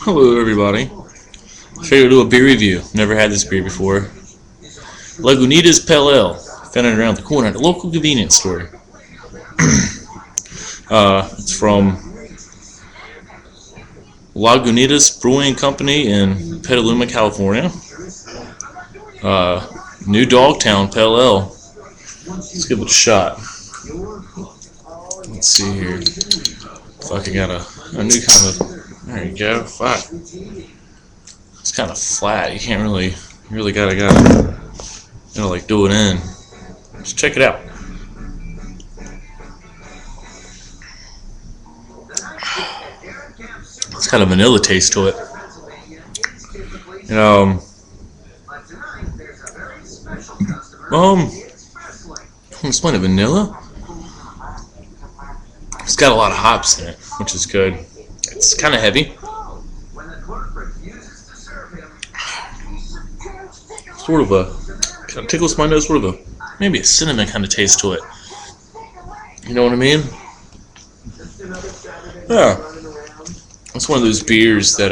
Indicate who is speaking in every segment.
Speaker 1: Hello, everybody. Today we'll do a beer review. Never had this beer before. Lagunitas Pale Ale. Found it around the corner at a local convenience store. It's from Lagunitas Brewing Company in Petaluma, California. New Dogtown Pale Ale. Let's give it a shot. Let's see here. Fuck, I got a new kind of. There you go. Fuck. It's kind of flat. You can't really. You really gotta like do it in. Let's check it out. It's got a vanilla taste to it. And, I'm explain vanilla. It's got a lot of hops in it, which is good. It's kind of heavy. Sort of a kind of tickles my nose. Sort of a maybe a cinnamon kind of taste to it. You know what I mean? Yeah. It's one of those beers that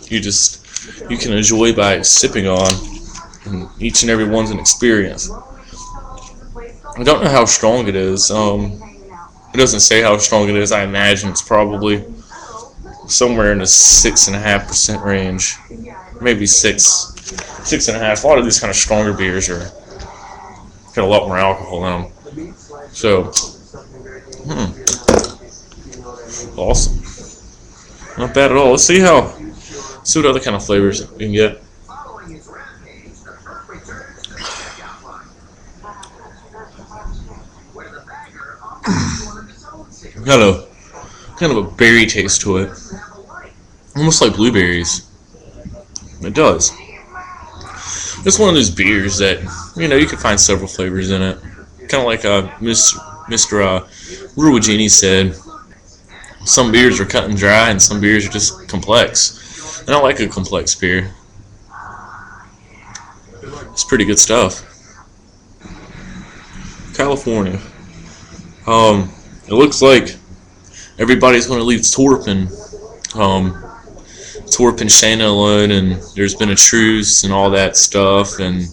Speaker 1: you can enjoy by sipping on, and each and every one's an experience. I don't know how strong it is. It doesn't say how strong it is. I imagine it's probably somewhere in the 6.5% range, maybe 6.5. A lot of these kind of stronger beers got a lot more alcohol in them. So, awesome. Not bad at all. Let's see what other kind of flavors we can get. Got kind of a berry taste to it, almost like blueberries. It does. It's one of those beers that you can find several flavors in it. Kind of like Mr. Ruigini said. Some beers are cut and dry, and some beers are just complex. And I like a complex beer. It's pretty good stuff. California. It looks like everybody's going to leave Torp and Shayna alone, and there's been a truce and all that stuff, and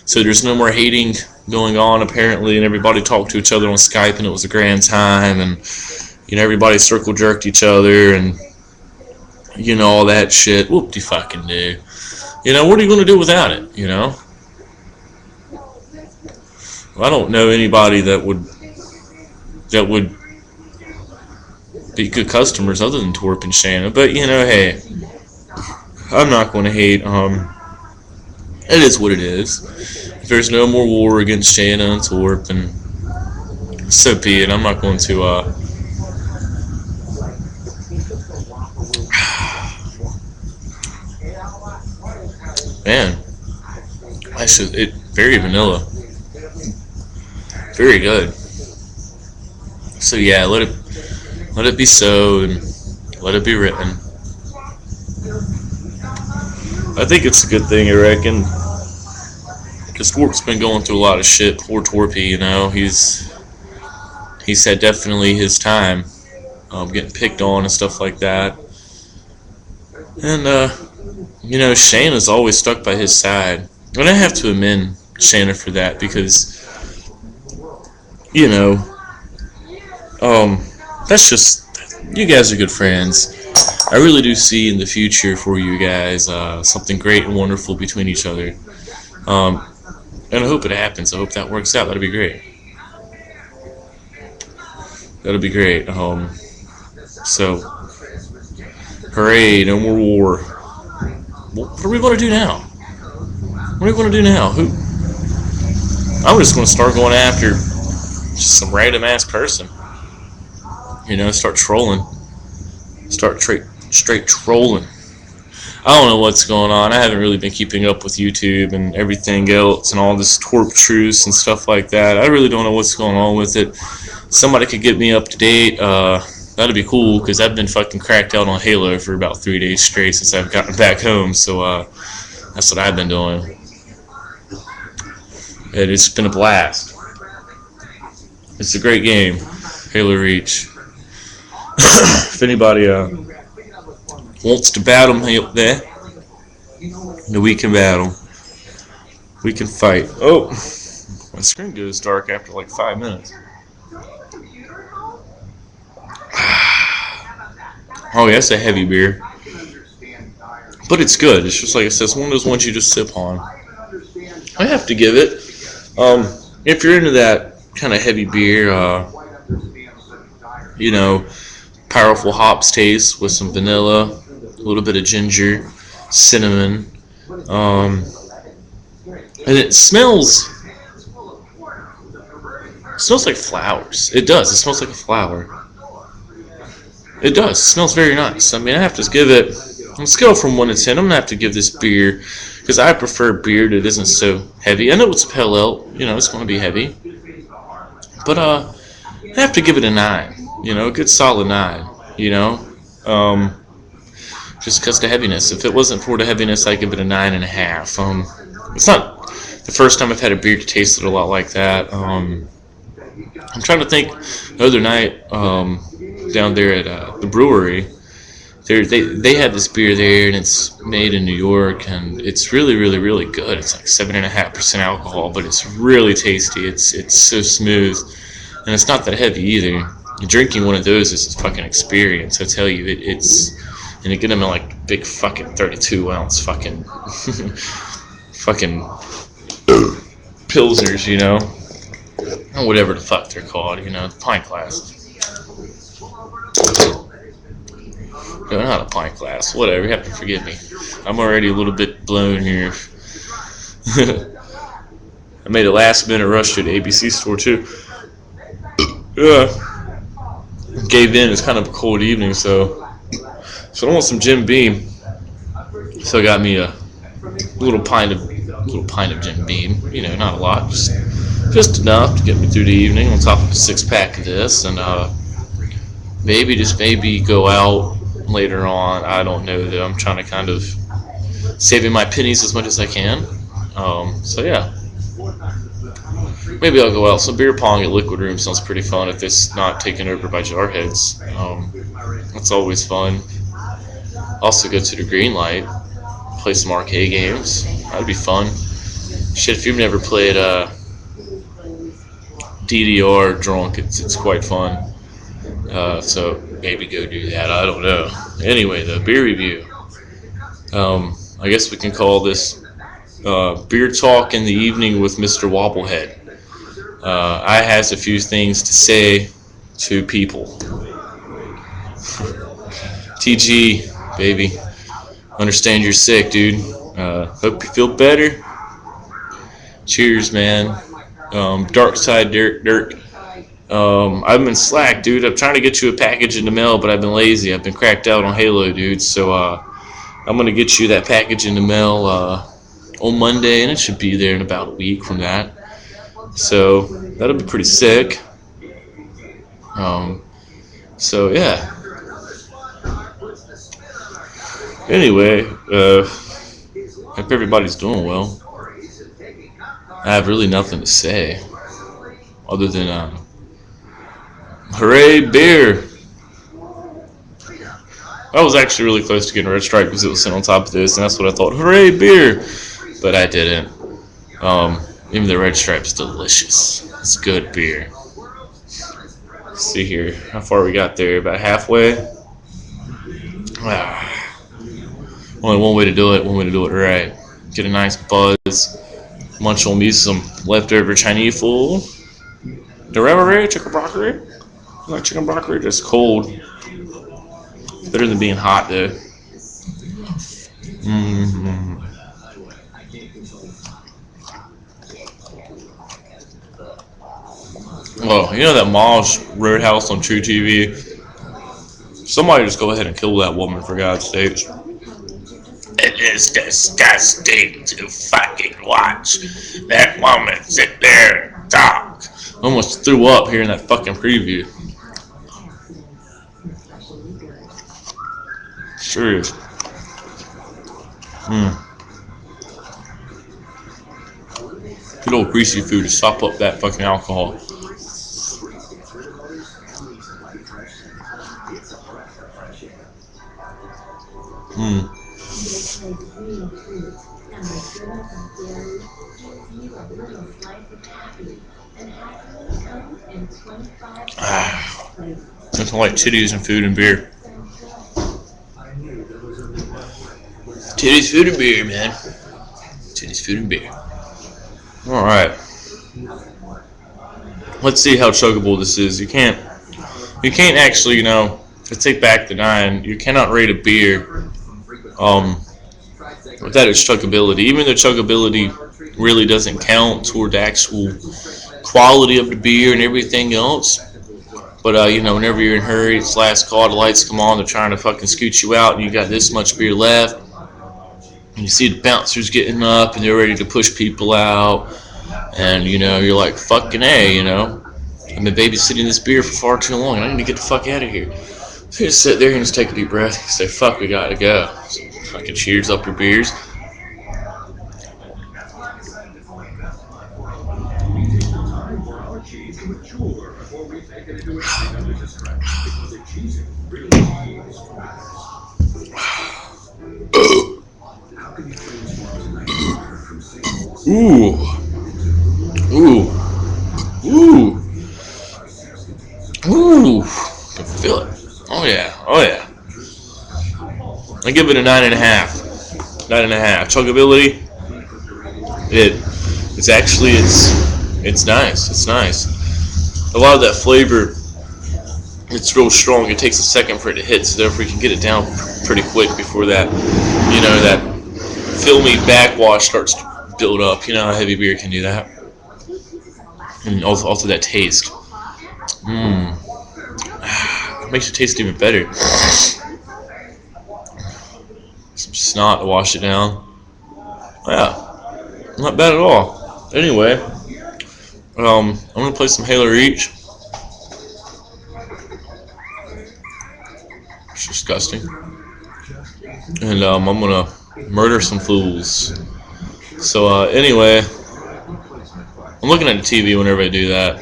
Speaker 1: so there's no more hating going on apparently, and everybody talked to each other on Skype, and it was a grand time, and everybody circle jerked each other, and all that shit. Whoop de fucking do. What are you going to do without it? I don't know anybody that would be good customers other than Torp and Shanna, but hey, I'm not going to hate. It is what it is. If there's no more war against Shanna and Torp, and so be it. I'm not going to man, it very vanilla, very good. So yeah, let it be so, and let it be written. I think it's a good thing, I reckon, because Torp's been going through a lot of shit. Poor Torpy, he's had definitely his time, getting picked on and stuff like that. And Shayna's always stuck by his side, and I have to amend Shayna for that, because that's just, you guys are good friends. I really do see in the future for you guys something great and wonderful between each other. And I hope it happens. I hope that works out. That'd be great. So, hooray, no more war. What are we going to do now? I'm just going to start going after just some random ass person. Start trolling. Straight trolling. I don't know what's going on. I haven't really been keeping up with YouTube and everything else and all this Torp truce and stuff like that. I really don't know what's going on with it. Somebody could get me up to date. That'd be cool, because I've been fucking cracked out on Halo for about 3 days straight since I've gotten back home. So that's what I've been doing. And it's been a blast. It's a great game, Halo Reach. If anybody wants to battle me up there. And we can battle. We can fight. Oh, my screen goes dark after like 5 minutes. Oh, yeah, that's a heavy beer. But it's good. It's just like I said, it's one of those ones you just sip on. I have to give it. If you're into that kind of heavy beer, you know, powerful hops taste with some vanilla, a little bit of ginger, cinnamon, and it smells like flowers. It does. It smells like a flower. It does. It smells very nice. I mean, I have to give it, on a scale from 1 to 10, I'm going to have to give this beer, because I prefer beer that isn't so heavy. I know it's a pale ale, you know, it's going to be heavy. But, I have to give it a 9. You know, a good solid 9, you know. Just because of the heaviness. If it wasn't for the heaviness, I'd give it a 9.5. It's not the first time I've had a beer that tasted a lot like that. I'm trying to think. The other night, down there at the brewery, they had this beer there, and it's made in New York, and it's really, really, really good. It's like 7.5% alcohol, but it's really tasty. It's so smooth, and it's not that heavy either. Drinking one of those is a fucking experience. I tell you, it's. And you get them in like big fucking 32-ounce fucking pilsners, you know, or whatever the fuck they're called, you know, pint glasses. No, not a pint glass. Whatever. You have to forgive me. I'm already a little bit blown here. I made a last-minute rush to the ABC store too. Gave in. It's kind of a cold evening, so I want some Jim Beam. So I got me a little pint of Jim Beam. You know, not a lot, just enough to get me through the evening. On top of a 6-pack of this, and maybe go out later on. I don't know though. I'm trying to kind of saving my pennies as much as I can. So yeah. Maybe I'll go out. Some beer pong at Liquid Room sounds pretty fun if it's not taken over by jarheads. That's always fun. Also go to the Green Light, play some arcade games. That'd be fun. Shit, if you've never played DDR drunk, it's quite fun. So maybe go do that. I don't know. Anyway, the beer review. I guess we can call this beer talk in the evening with Mr. Wobblehead. I has a few things to say to people. TG, baby. Understand you're sick, dude. Hope you feel better. Cheers, man. Dark Side Dirk. I've been slack, dude. I'm trying to get you a package in the mail, but I've been lazy. I've been cracked out on Halo, dude. So I'm gonna get you that package in the mail on Monday, and it should be there in about a week from that. So that'll be pretty sick. So yeah. Anyway, hope everybody's doing well. I have really nothing to say other than hooray beer. I was actually really close to getting Red Stripe because it was sitting on top of this, and that's what I thought. Hooray beer, but I didn't. Even the Red Stripe's delicious. It's good beer. Let's see here, how far we got there? About halfway. Only one way to do it. One way to do it right. Get a nice buzz. Munch on me some leftover Chinese food. The Reverie chicken broccoli. You like chicken broccoli? Just cold. Better than being hot though. Mm-hmm. Well, you know that Mosh Roadhouse on True TV? Somebody just go ahead and kill that woman, for God's sakes. It is disgusting to fucking watch that woman sit there and talk. Almost threw up hearing that fucking preview. Serious. Good old greasy food to sop up that fucking alcohol. Mm. Ah, nothing like titties and food and beer. Titties, food, and beer, man. Titties, food, and beer. All right. Let's see how chuggable this is. You can't actually, to take back the 9. You cannot rate a beer um, without its chuggability. Even though chuggability really doesn't count toward the actual quality of the beer and everything else. But whenever you're in a hurry, it's last call. The lights come on. They're trying to fucking scoot you out, and you got this much beer left. And you see the bouncers getting up, and they're ready to push people out. And you're like, fucking A. I've been babysitting this beer for far too long, and I need to get the fuck out of here. So you just sit there and just take a deep breath and say, fuck, we gotta go. So fucking cheers up your beers. Ooh. Ooh. Ooh. Ooh. I can feel it. Oh yeah. Oh yeah. I give it a 9.5. 9.5. Chuggability. It's actually it's nice. It's nice. A lot of that flavor, it's real strong. It takes a second for it to hit, so therefore you can get it down pretty quick before that filmy backwash starts to build up. You know how heavy beer can do that. And also that taste. Mmm. It makes it taste even better. Some snot to wash it down. Yeah. Not bad at all. Anyway, I'm gonna play some Halo Reach. It's disgusting. And I'm gonna murder some fools. So anyway, I'm looking at the TV whenever I do that.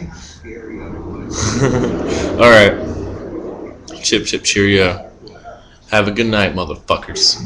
Speaker 1: Alright. Chip, chip, cheerio. Have a good night, motherfuckers.